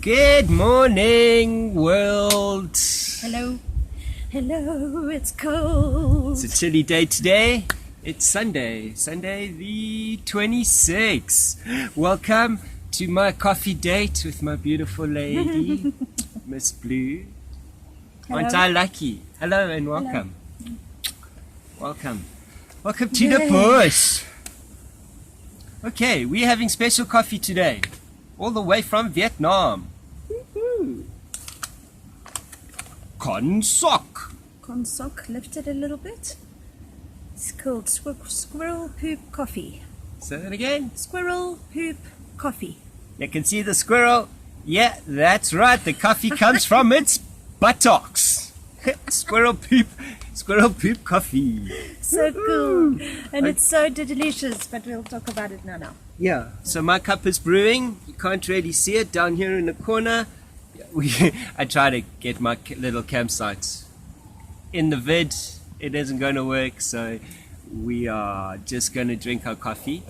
Good morning, world. Hello. Hello, it's cold. It's a chilly day today. It's Sunday the 26th. Welcome to my coffee date with my beautiful lady, Miss Blue. Hello. Aren't I lucky? Hello and welcome. Hello. Welcome to the bush. Okay, we're having special coffee today, all the way from Vietnam. Con sock. Con sock, lift it a little bit. It's called squirrel poop coffee. Say that again. Squirrel poop coffee. You can see the squirrel. Yeah, that's right. The coffee comes from its buttocks. Squirrel poop coffee. So cool. And it's so delicious, but we'll talk about it now. Yeah. So my cup is brewing. You can't really see it down here in the corner. I try to get my little campsite in the vid. It isn't going to work, so we are just going to drink our coffee.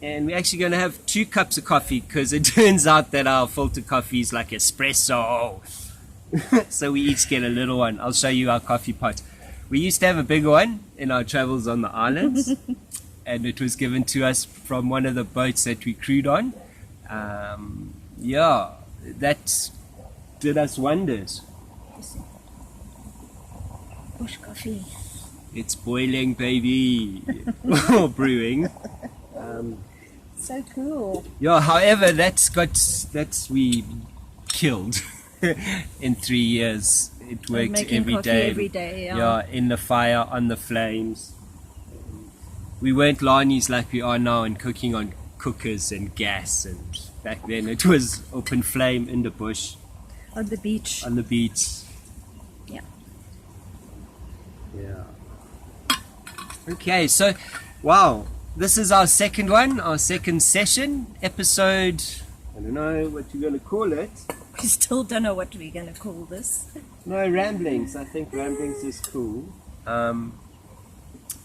And we're actually going to have 2 cups of coffee because it turns out that our filter coffee is like espresso. So we each get a little one. I'll show you our coffee pot. We used to have a bigger one in our travels on the islands, and it was given to us from one of the boats that we crewed on. Yeah, that did us wonders. Bush coffee. It's boiling, baby. Or brewing. So cool. Yeah, however, that's we killed in 3 years. It worked Making coffee every day. Yeah, in the fire, on the flames. We weren't Lanis like we are now and cooking on cookers and gas. And back then it was open flame in the bush. On the beach. On the beach. Yeah. Yeah. Okay, so, wow. This is our second one, our second session, episode, I don't know what you're going to call it. We still don't know what we're going to call this. No, ramblings. I think ramblings is cool.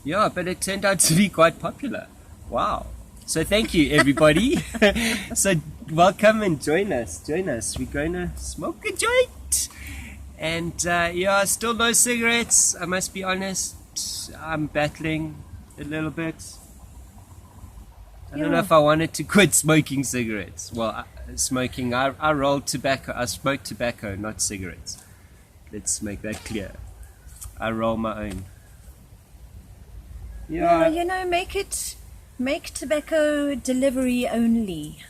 Yeah, but it turned out to be quite popular. Wow. So thank you, everybody. So welcome and join us. We're going to smoke a joint. And yeah, still no cigarettes. I must be honest. I'm battling a little bit. I don't know if I wanted to quit smoking cigarettes. Well, smoking, I roll tobacco. I smoke tobacco, not cigarettes. Let's make that clear. I roll my own. Yeah, you know, make tobacco delivery only.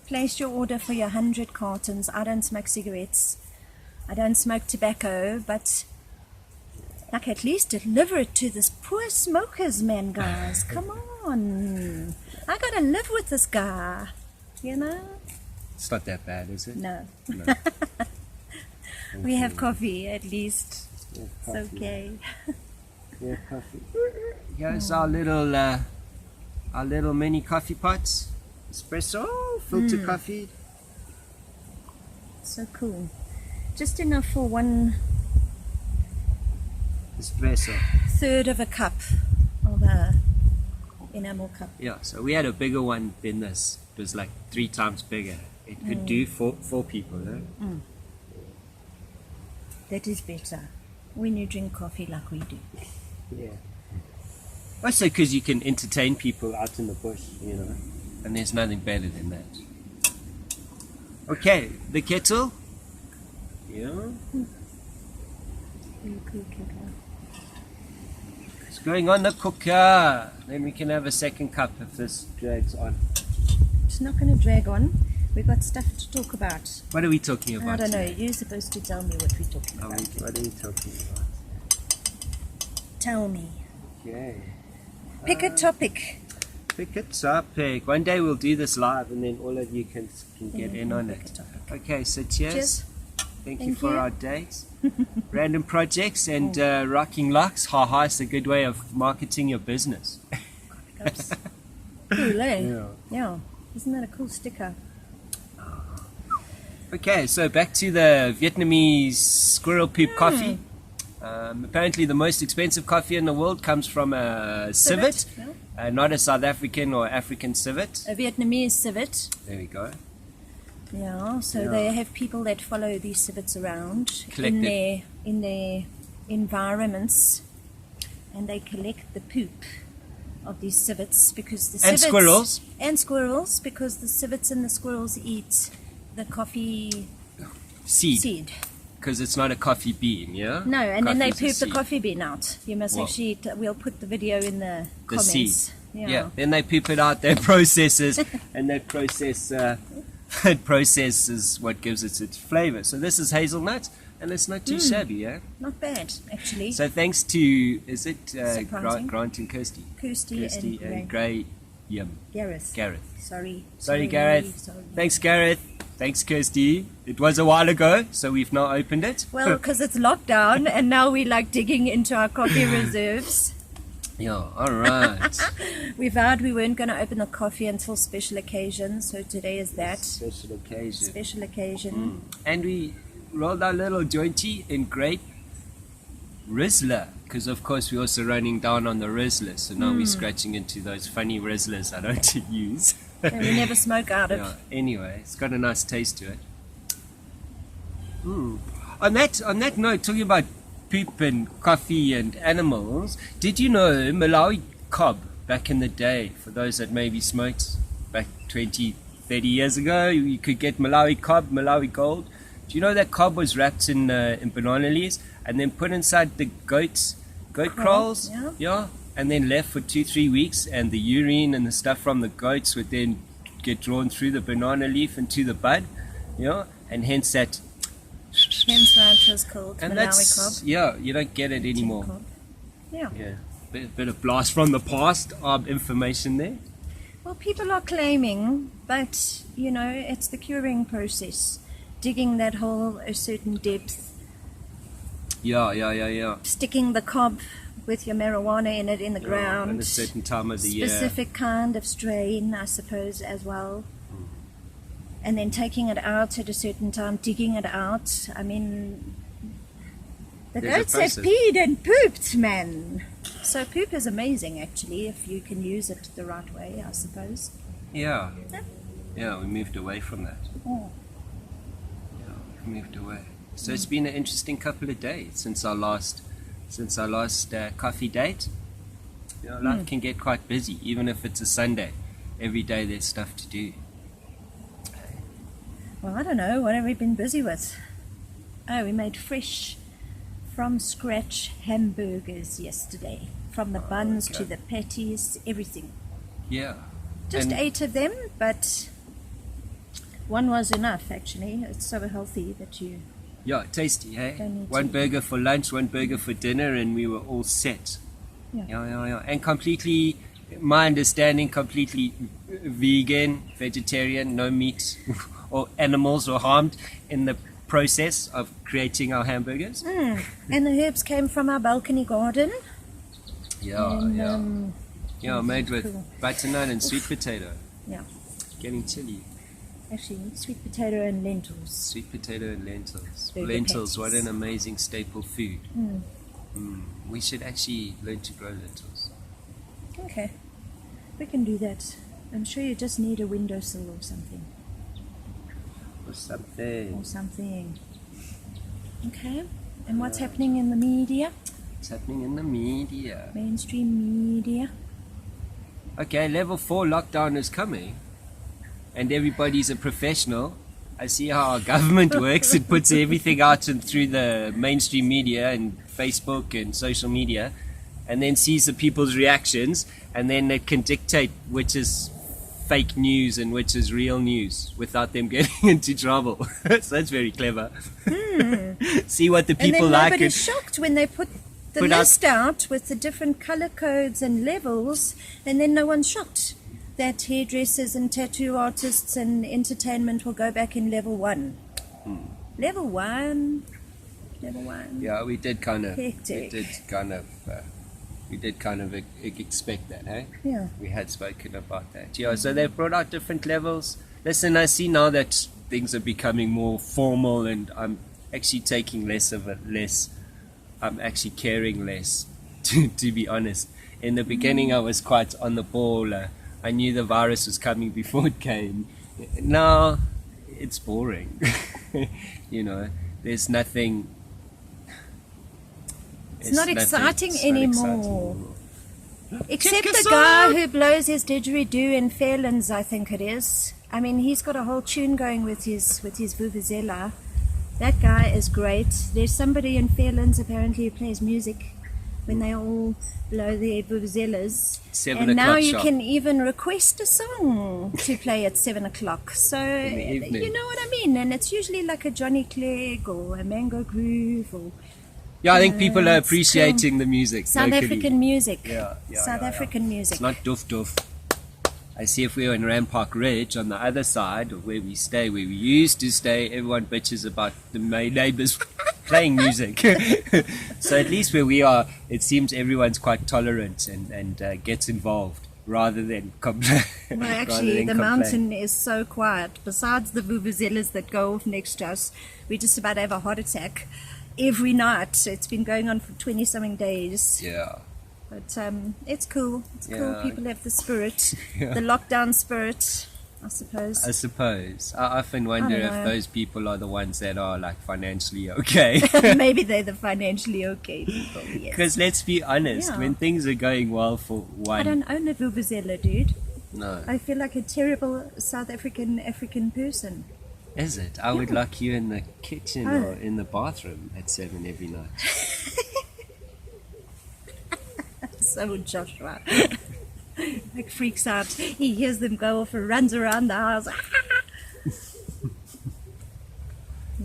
Place your order for your 100 cartons. I don't smoke cigarettes. I don't smoke tobacco, but like at least deliver it to this poor smokers, man, guys. Come on. I gotta live with this guy, you know? It's not that bad, is it? No. No. We have coffee, at least. It's okay. Yeah, coffee. Here's our little mini coffee pots. Espresso, filter coffee. So cool. Just enough for 1/3 Espresso. of a cup of a enamel cup. Yeah, so we had a bigger one than this. It was like 3 times bigger. It could do four people, no? That is better when you drink coffee like we do. Yeah. Also because you can entertain people out in the bush, you know, and there's nothing better than that. Okay, the kettle. Yeah. It's going on the cooker. Then we can have a second cup if this drags on. It's not going to drag on. We've got stuff to talk about. What are we talking about? I don't know. today? You're supposed to tell me what we're talking about. What are we talking about? Tell me. Okay. Pick a topic. Pick a topic. One day we'll do this live and then all of you can get in on pick it. a topic. Okay, so cheers. Cheers. Thank you Thank for you. our dates. Random projects and rocking locks. Ha, it's a good way of marketing your business. Oops. Cool, eh? Yeah. Yeah. Isn't that a cool sticker? Okay, so back to the Vietnamese squirrel poop coffee. Apparently the most expensive coffee in the world comes from a civet. Yeah. Not a South African or African civet. A Vietnamese civet. There we go. Yeah, so Yeah. they have people that follow these civets around Collect in their environments, and they collect the poop of these civets because the And civets squirrels. and squirrels because the civets and the squirrels eat the coffee seed. Because it's not a coffee bean, yeah? No, and then they Coffee's a poop the seed. coffee bean out. You must Well, actually, we'll put the video in the comments. seed. Yeah. Yeah. Then they poop it out, that processes, and that process it processes what gives it its flavor. So this is hazelnut, and it's not too shabby, yeah? Not bad, actually. So thanks to, is it Surprising. Grant and Kirsty? Kirsty and Gray, Gareth. Gareth. Sorry, Gareth. Sorry. Thanks, Gareth. Thanks, Kirsty. It was a while ago, so we've now opened it. Well, because it's lockdown, and now we're like digging into our coffee reserves. Yeah, all right. We vowed we weren't going to open the coffee until special occasions, so today is that. Special occasion. Special occasion. And we rolled our little jointy in grape Rizzler, because of course we're also running down on the Rizzler, so now we're scratching into those funny Rizzlers I don't use. And we never smoke out of. Yeah, anyway, it's got a nice taste to it. On that note, talking about poop and coffee and animals, did you know Malawi cob back in the day, for those that maybe smoked back 20, 30 years ago, you could get Malawi cob, Malawi gold. Do you know that cob was wrapped in banana leaves and then put inside the goat kraals? Yeah. And then left for 2-3 weeks, and the urine and the stuff from the goats would then get drawn through the banana leaf into the bud, and hence that. Hence why it was called And Malawi cob. yeah, you don't get it anymore. Cob. Yeah. Yeah, bit of blast from the past of information there. Well, people are claiming, but it's the curing process. Digging that hole a certain depth, Yeah. sticking the cob with your marijuana in it in the ground. At a certain time of the year. Specific kind of strain, I suppose, as well. And then taking it out at a certain time, digging it out. I mean, the There's a goats have process. peed and pooped, man. So poop is amazing, actually, if you can use it the right way, I suppose. Yeah, we moved away from that. Oh. Yeah, we moved away. So it's been an interesting couple of days since our last coffee date. Life can get quite busy, even if it's a Sunday. Every day there's stuff to do. Well, I don't know. What have we been busy with? Oh, we made fresh, from scratch hamburgers yesterday. From the buns to the patties, everything. Yeah. Just And- 8 of them, but one was enough, actually. It's so healthy that you... Yeah, tasty, hey? Don't need One to- burger for lunch, one burger for dinner, and we were all set. Yeah. And completely, my understanding, completely vegan, vegetarian, no meat or animals were harmed in the process of creating our hamburgers. And the herbs came from our balcony garden. Yeah, And, made with cool. butternut and sweet potato. Yeah. Getting chilly. Actually, sweet potato and lentils. Sweet potato and lentils. Burger Lentils, what patties. an amazing staple food. We should actually learn to grow lentils. Okay. We can do that. I'm sure you just need a windowsill or something. Or something. Okay. And what's happening in the media? What's happening in the media? Mainstream media? Okay, level 4 lockdown is coming, and everybody's a professional. I see how our government works. It puts everything out and through the mainstream media and Facebook and social media, and then sees the people's reactions, and then it can dictate which is fake news and which is real news without them getting into trouble. So that's very clever. See what the people and then like. nobody's shocked when they put the Put out- list out with the different color codes and levels, and then no one's shocked that hairdressers and tattoo artists and entertainment will go back in level 1. Level 1. Yeah, we did kind of Hectic. expect that, eh? Yeah. We had spoken about that. Yeah, so they've brought out different levels. Listen, I see now that things are becoming more formal, and I'm actually taking less of it, I'm actually caring less, to be honest. In the beginning, I was quite on the ball. I knew the virus was coming before it came. Now, it's boring. You know, there's nothing. It's not exciting it's not anymore. exciting. Except Kick us the guy out. who blows his didgeridoo in Fairlands, I think it is. I mean, he's got a whole tune going with his vuvuzela. That guy is great. There's somebody in Fairlands apparently who plays music when they all blow their vuvuzelas. 7 And now o'clock you sharp. can even request a song to play at 7 o'clock. So, the evening. you know what I mean? And it's usually like a Johnny Clegg or a Mango Groove or Yeah, I think people are it's appreciating the music. South locally. African music. Yeah, South African music. It's not doof doof. I see if we were in Rampart Ridge on the other side of where we stay, where we used to stay, everyone bitches about the neighbors playing music. So at least where we are, it seems everyone's quite tolerant and gets involved rather than complain. Well, actually, the mountain is so quiet. Besides the vuvuzelas that go off next to us, we just about have a heart attack every night. It's been going on for 20-something days. Yeah. But it's cool. It's cool. Yeah. People have the spirit, Yeah. the lockdown spirit, I suppose. I suppose. I often wonder don't if know. those people are the ones that are like financially okay. Maybe they're the financially okay people. Yes. Because let's be honest, Yeah. when things are going well for I one, don't own a vuvuzela, dude. no, I feel like a terrible South African person. is it? I would Yeah. lock you in the kitchen Oh. or in the bathroom at 7 every night. So Joshua like freaks out. He hears them go off and runs around the house.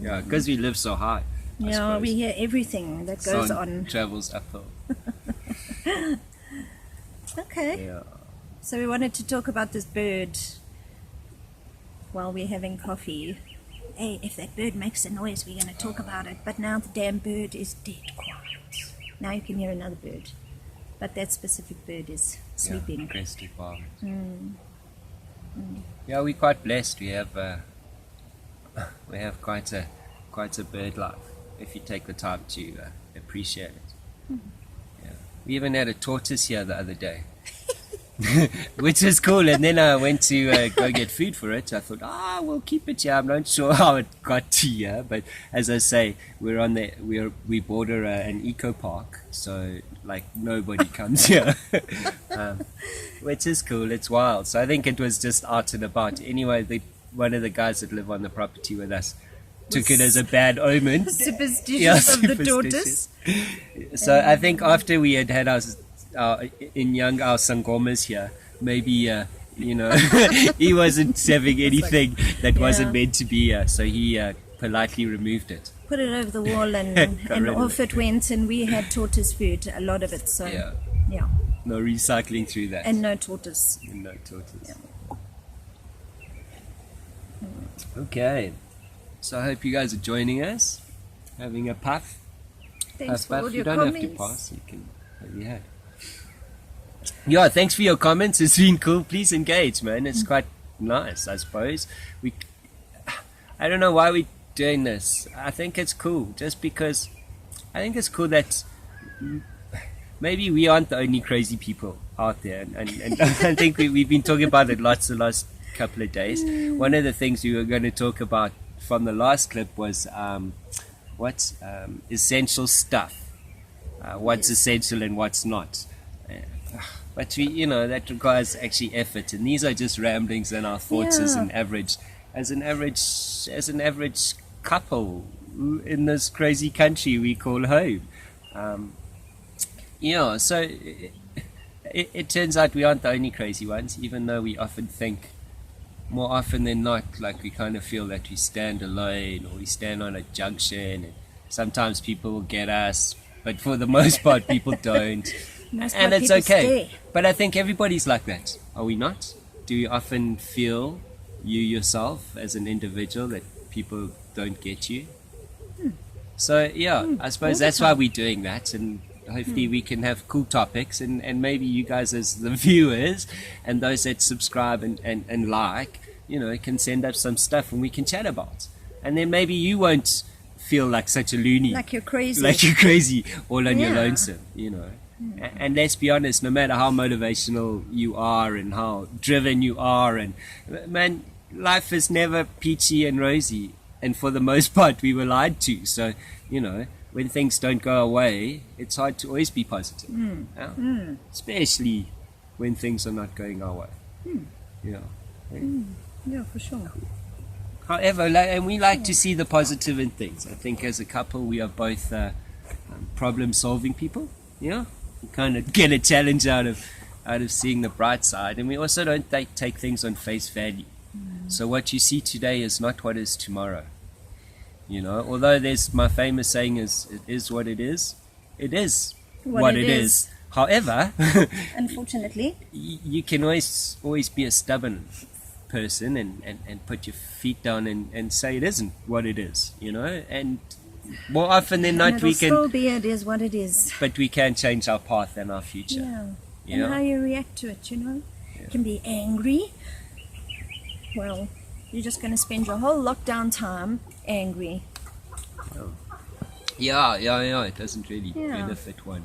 Yeah, because we live so high. I Yeah, suppose. we hear everything that goes Sun on. travels uphill. Okay, Yeah. so we wanted to talk about this bird while we're having coffee. Hey, if that bird makes a noise, we're going to talk about it. But now the damn bird is dead quiet. Now you can hear another bird. But that specific bird is sleeping. Yeah, crested palm. Mm. Yeah, we're quite blessed. We have quite a bird life if you take the time to appreciate it. Yeah. We even had a tortoise here the other day, which was cool. And then I went to go get food for it. I thought, we'll keep it here. I'm not sure how it got to here, but as I say, we border an eco park, so like nobody comes here, which is cool. It's wild. So I think it was just out and about. Anyway, one of the guys that live on the property with us took it as a bad omen. Superstitious of the tortoise. So I think after we had our sangomas here, maybe he wasn't having anything that wasn't meant to be here, so he politely removed it. Put it over the wall and Got rid of off it went, and we had tortoise food, a lot of it. So yeah. No recycling through that. And no tortoise. And no tortoise. Okay. So I hope you guys are joining us, having a puff. Thanks for puff. all You your don't comments. have to pass. You can have your hand. Yeah, thanks for your comments. It's been cool. Please engage, man. It's quite nice, I suppose. I don't know why we're doing this. I think it's cool, just because I think it's cool that maybe we aren't the only crazy people out there, and I think we've been talking about it lots the last couple of days. One of the things we were going to talk about from the last clip was what's essential stuff, what's essential and what's not. But that requires actually effort, and these are just ramblings and our thoughts as an average couple in this crazy country we call home. So it turns out we aren't the only crazy ones, even though we often think, more often than not, like we kind of feel that we stand alone or we stand on a junction, and sometimes people will get us, but for the most part people don't. And it's okay. But I think everybody's like that. Are we not? Do you often feel, you yourself as an individual, that people don't get you? So I suppose that's why we're doing that, and hopefully we can have cool topics, and maybe you guys as the viewers and those that subscribe and like, can send up some stuff and we can chat about. And then maybe you won't feel like such a loony. Like you're crazy. All on your lonesome, And let's be honest, no matter how motivational you are and how driven you are, and man, life is never peachy and rosy, and for the most part we were lied to. So, when things don't go away, it's hard to always be positive. Yeah? Especially when things are not going our way. Yeah, for sure. However, and we like to see the positive in things. I think as a couple we are both problem-solving people. We kind of get a challenge out of seeing the bright side, and we also don't take things on face value. So what you see today is not what is tomorrow. Although there's my famous saying is, it is what it is. It is what it is. However, unfortunately, you can always be a stubborn person and put your feet down and say it isn't what it is, and more often than not we can still be it is what it is, but we can change our path and our future. And how you react to it, You can be angry. Well, you're just going to spend your whole lockdown time angry. It doesn't really benefit one.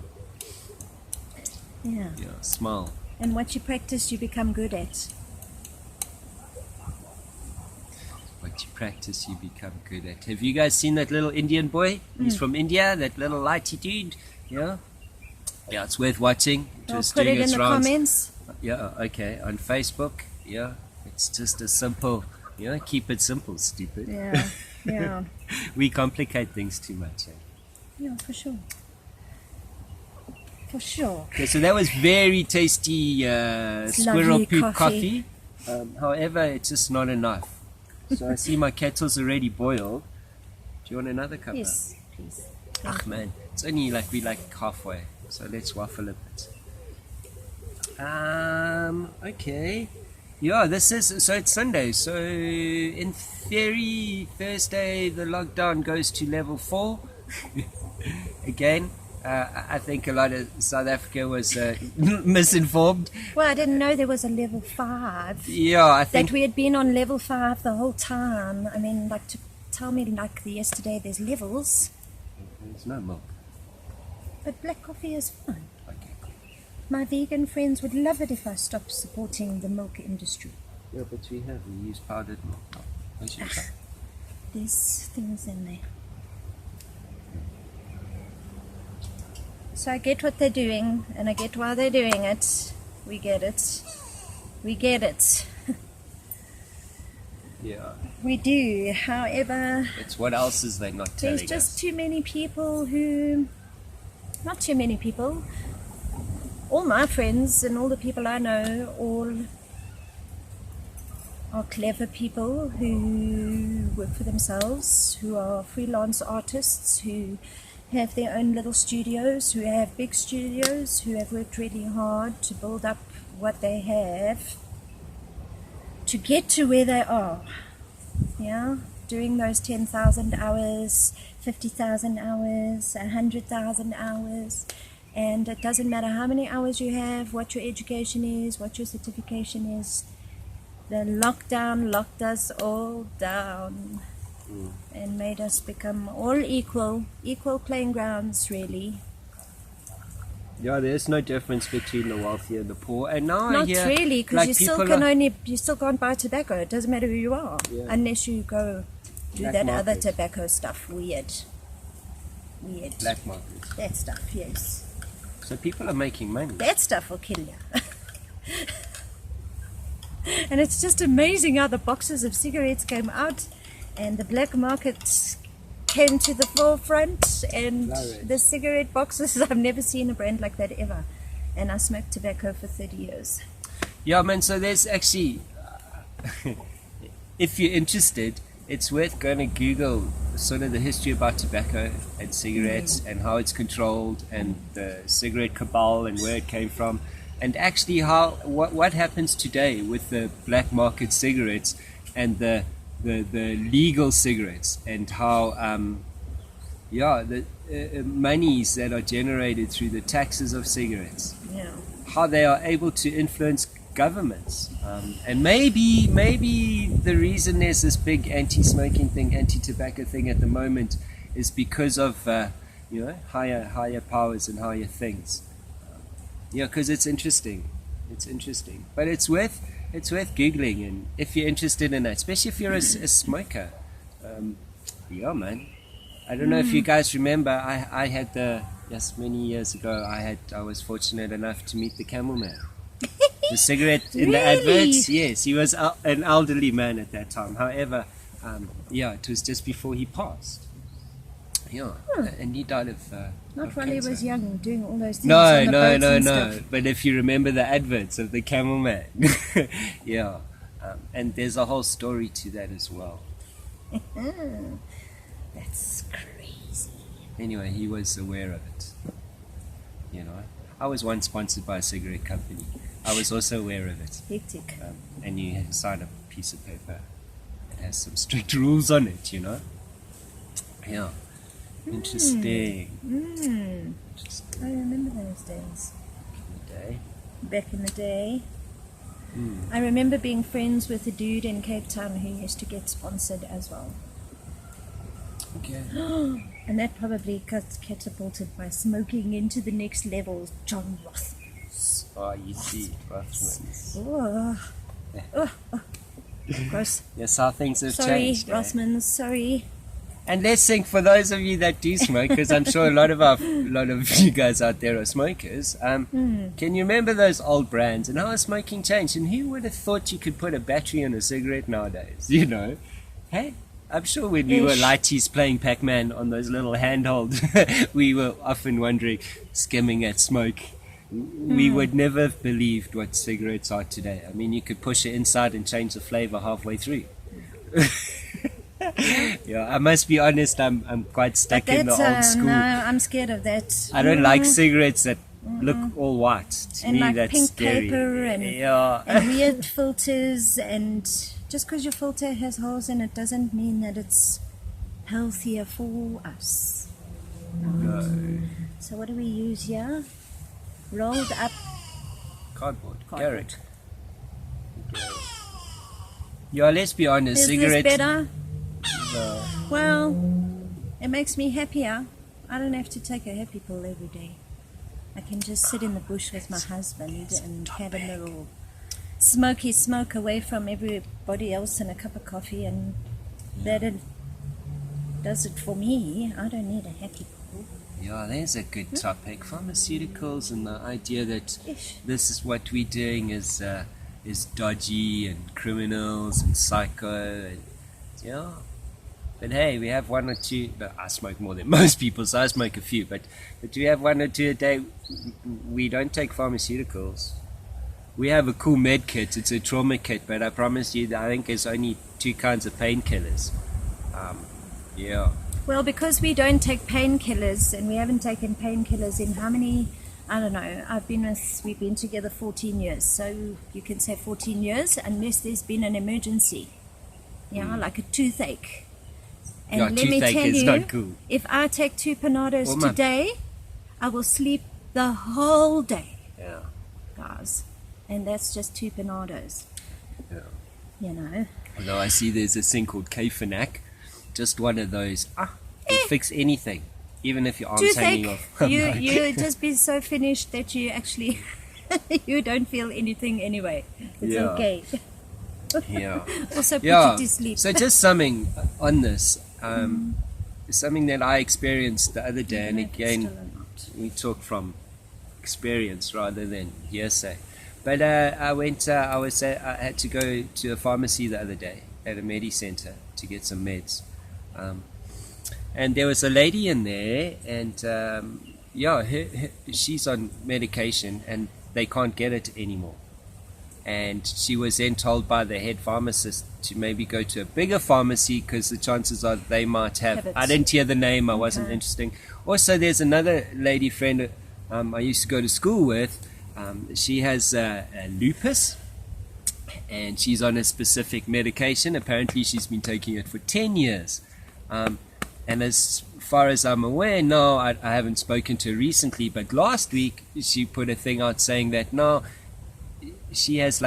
Smile. And what you practice, you become good at. What you practice, you become good at. Have you guys seen that little Indian boy? He's from India, that little lighty dude. Yeah, it's worth watching. I'll put it in the comments. Okay, on Facebook. It's just a simple, keep it simple, stupid. Yeah. We complicate things too much. Yeah, for sure. For sure. Okay, so that was very tasty squirrel poop coffee. However, it's just not enough. So I see my kettle's already boiled. Do you want another cup? Yes, please. Man, it's only we halfway. So let's waffle a bit. Okay. Yeah, so it's Sunday. So in theory, Thursday the lockdown goes to level 4. Again, I think a lot of South Africa was misinformed. Well, I didn't know there was a level 5. Yeah, I think that we had been on level 5 the whole time. I mean, to tell me yesterday there's levels. There's no milk. But black coffee is fine. Okay, cool. My vegan friends would love it if I stopped supporting the milk industry. Yeah, but we use powdered milk. There's things in there. So I get what they're doing, and I get why they're doing it. We get it. Yeah. We do. However, it's what else is they not telling us? There's just too many people not too many people. All my friends and all the people I know all are clever people who work for themselves, who are freelance artists, who have their own little studios, who have big studios, who have worked really hard to build up what they have to get to where they are. Doing those 10,000 hours, 50,000 hours, 100,000 hours, and it doesn't matter how many hours you have, what your education is, what your certification is. The lockdown locked us all down and made us become all equal playing grounds, really. Yeah, there's no difference between the wealthy and the poor. And now not really, because you still can't buy tobacco. It doesn't matter who you are, unless you go do black that market. other tobacco stuff. Weird. Black market. That stuff, yes. So people are making money. That stuff will kill you. And it's just amazing how the boxes of cigarettes came out and the black market came to the forefront, and the cigarette boxes, I've never seen a brand like that ever. And I smoked tobacco for 30 years. Yeah, man, so there's actually, if you're interested, it's worth going to Google sort of the history about tobacco and cigarettes and how it's controlled and the cigarette cabal and where it came from. And actually what happens today with the black market cigarettes and the legal cigarettes, and how the monies that are generated through the taxes of cigarettes, how they are able to influence governments, and maybe the reason there's this big anti-smoking thing, anti-tobacco thing at the moment is because of higher powers and higher things. Because it's interesting, but it's worth it's worth googling, and if you're interested in that, especially if you're a smoker. Yeah, man. I don't know if you guys remember. I had many years ago. I was fortunate enough to meet the Camel Man. The cigarette in the adverts. Yes, he was an elderly man at that time. However, it was just before he passed. Yeah, and he died of Not while he cancer. was young, doing all those things. No. on the boats and stuff. But if you remember the adverts of the Camel Man, yeah, and there's a whole story to that as well. That's crazy. Anyway, he was aware of it. You know, I was once sponsored by a cigarette company. I was also aware of it. Hectic. And you sign a piece of paper that has some strict rules on it. You know. Yeah. Interesting. Interesting. I remember those days. Day. Back in the day. I remember being friends with a dude in Cape Town who used to get sponsored as well. Okay. And that probably catapulted my smoking into the next level. John Rothmans. Oh, you see, Rothmans. Oh. Gross. Yes, how things have Sorry, changed. Rothmans. Sorry. And let's think, for those of you that do smoke, because I'm sure a lot of you guys out there are smokers. Can you remember those old brands and how smoking changed? And who would have thought you could put a battery in a cigarette nowadays? You know, hey, I'm sure when we were lighties playing Pac-Man on those little handholds, we were often wondering, skimming at smoke. We would never have believed what cigarettes are today. I mean, you could push it inside and change the flavor halfway through. Yeah, I must be honest, I'm quite stuck in the old school. No, I'm scared of that. I don't like cigarettes that look all white. To and me, like that's pink scary. paper and weird filters, and just because your filter has holes in it doesn't mean that it's healthier for us. No. So what do we use here? Rolled up Cardboard. cardboard. Carrot. Yeah, let's be honest, Is cigarettes. this better? Well, it makes me happier. I don't have to take a happy pill every day. I can just sit in the bush with my husband and have a little smoky smoke away from everybody else and a cup of coffee, and that it does it for me. I don't need a happy pill. Yeah, there's a good topic. Pharmaceuticals and the idea that Ish. this is what we're doing is dodgy and criminals and psycho. And, yeah. But hey, we have one or two. But I smoke more than most people, so I smoke a few. But we have one or two a day. We don't take pharmaceuticals. We have a cool med kit. It's a trauma kit, but I promise you that I think there's only 2 kinds of painkillers. Yeah. Well, because we don't take painkillers, and we haven't taken painkillers in how many? I don't know. We've been together 14 years, so you can say 14 years, unless there's been an emergency. Yeah, like a toothache. And Yeah, let me toothache tell is you, not cool. if I take 2 Panados Oh, my- today, I will sleep the whole day, Yeah. guys. And that's just 2 Panados. Yeah. You know. Although I see there's this thing called K-Finac, just one of those. Will fix anything, even if your arm's hanging Toothache, off. you just be so finished that you actually you don't feel anything anyway. It's Yeah. okay. Yeah. Also put Yeah. you to sleep. So just something on this, something that I experienced the other day, and Make it again, still or not. we talk from experience rather than hearsay. But I had to go to a pharmacy the other day at a Medi Center to get some meds. And there was a lady in there, and she's on medication, and they can't get it anymore. And she was then told by the head pharmacist to maybe go to a bigger pharmacy because the chances are they might have it. I didn't hear the name, I wasn't interested. Also, there's another lady friend I used to go to school with. She has lupus, and she's on a specific medication. Apparently she's been taking it for 10 years. And as far as I'm aware, no, I haven't spoken to her recently, but last week she put a thing out saying that no, she has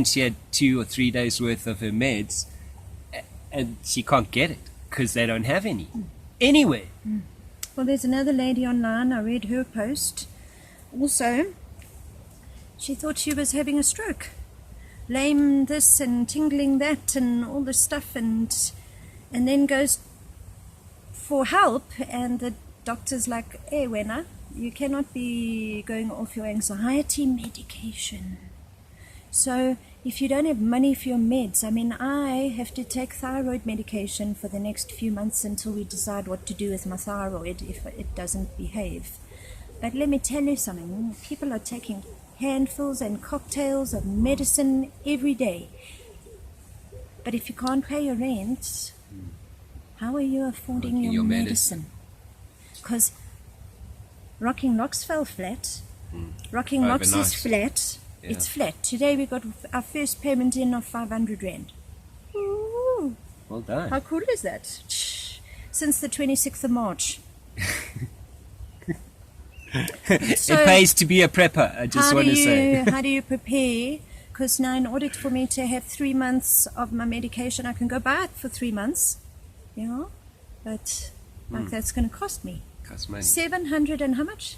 she had 2 or 3 days worth of her meds, and she can't get it because they don't have any anywhere. Well, there's another lady online. I read her post. Also, she thought she was having a stroke. lame this and tingling that and all this stuff, and then goes for help, and the doctor's like, hey, Wena, you cannot be going off your anxiety medication. So if you don't have money for your meds, I mean, I have to take thyroid medication for the next few months until we decide what to do with my thyroid if it doesn't behave. But let me tell you something, people are taking handfuls and cocktails of medicine every day. But if you can't pay your rent, how are you affording your medicine? Because Rocking Rocks fell flat. Rocking Rocks is flat. Yeah. It's flat. Today we got our first payment in of 500 Rand. Ooh. Well done. How cool is that? Since the 26th of March. So it pays to be a prepper, I just want to say. How do you prepare? Because now in order for me to have 3 months of my medication, I can go buy it for 3 months. Yeah, but like that's going to cost me. Cost money. 700 and how much?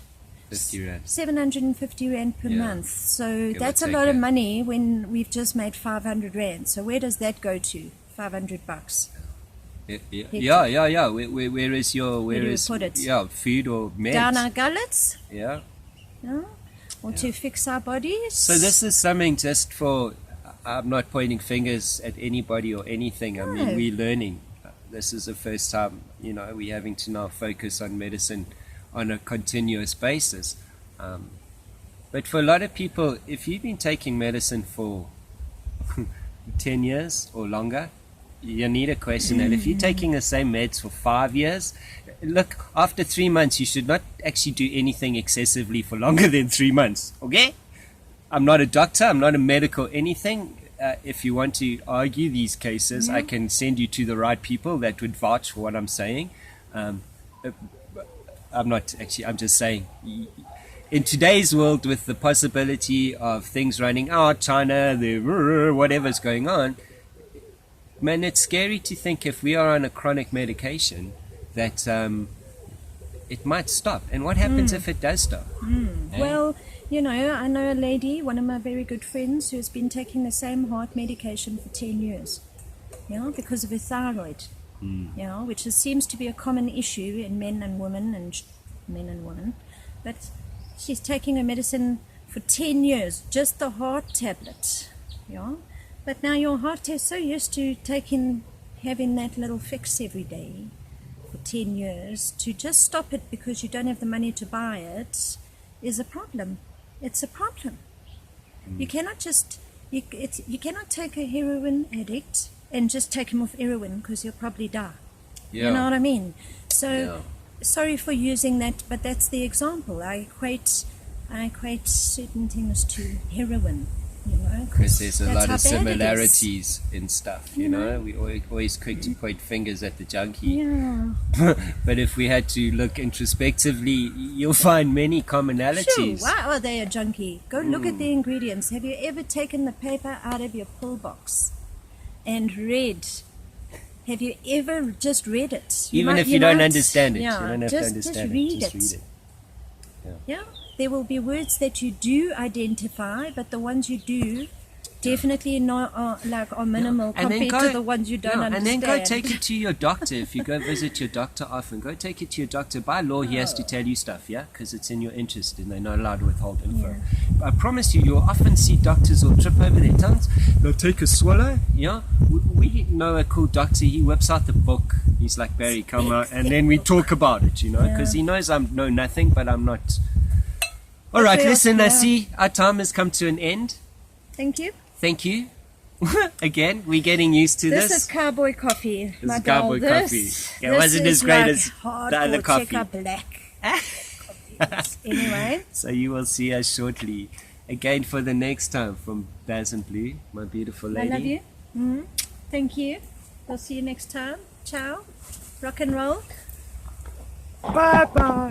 50 Rand. 750 Rand per month. So that's a lot of money when we've just made 500 Rand. So where does that go to? 500 bucks. Yeah. Where is your, where is, put it? Yeah, food or meds? Down our gullets? Yeah. No? Or to fix our bodies? So this is something just for, I'm not pointing fingers at anybody or anything. I mean, we're learning. This is the first time, we're having to now focus on medicine on a continuous basis. But for a lot of people, if you've been taking medicine for 10 years or longer, you need to question that. If you're taking the same meds for 5 years, look, after 3 months, you should not actually do anything excessively for longer than 3 months, okay? I'm not a doctor, I'm not a medical anything. If you want to argue these cases, I can send you to the right people that would vouch for what I'm saying. I'm just saying, in today's world, with the possibility of things running out, China, whatever's going on, man, it's scary to think if we are on a chronic medication that it might stop. And what happens if it does stop? Well, I know a lady, one of my very good friends, who has been taking the same heart medication for 10 years, because of her thyroid, which seems to be a common issue in men and women, But she's taking her medicine for 10 years, just the heart tablet, But now your heart is so used to having that little fix every day for 10 years, to just stop it because you don't have the money to buy it is a problem. It's a problem. You cannot just, you cannot take a heroin addict and just take him off heroin because he'll probably die. Yeah. You know what I mean? So, sorry for using that, but that's the example. I equate certain things to heroin. Because there's a lot of similarities in stuff, we always quick to point fingers at the junkie. But if we had to look introspectively, you'll find many commonalities. Sure, why are they a junkie? Go look at the ingredients. Have you ever taken the paper out of your pill box and read? Have you ever just read it? Even if you don't understand it, you don't have to understand just it. Read just it. Read it. Yeah. There will be words that you do identify, but the ones you do definitely are minimal compared to the ones you don't understand. And then go take it to your doctor. If you go visit your doctor often, go take it to your doctor. By law, he has to tell you stuff, because it's in your interest and they're not allowed to withhold info. But I promise you'll often see doctors who'll trip over their tongues. They'll take a swallow. We know a cool doctor. He whips out the book. He's like, Barry, come out. And then we talk about it, because he knows I know nothing, but I'm not... All right, listen, I see our time has come to an end. Thank you. Thank you. Again, we're getting used to this. This is cowboy coffee. This is cowboy coffee. It wasn't as great as the other coffee. Black. Anyway. So you will see us shortly. Again for the next time from Baz and Blue, my beautiful lady. I love you. Thank you. We'll see you next time. Ciao. Rock and roll. Bye-bye.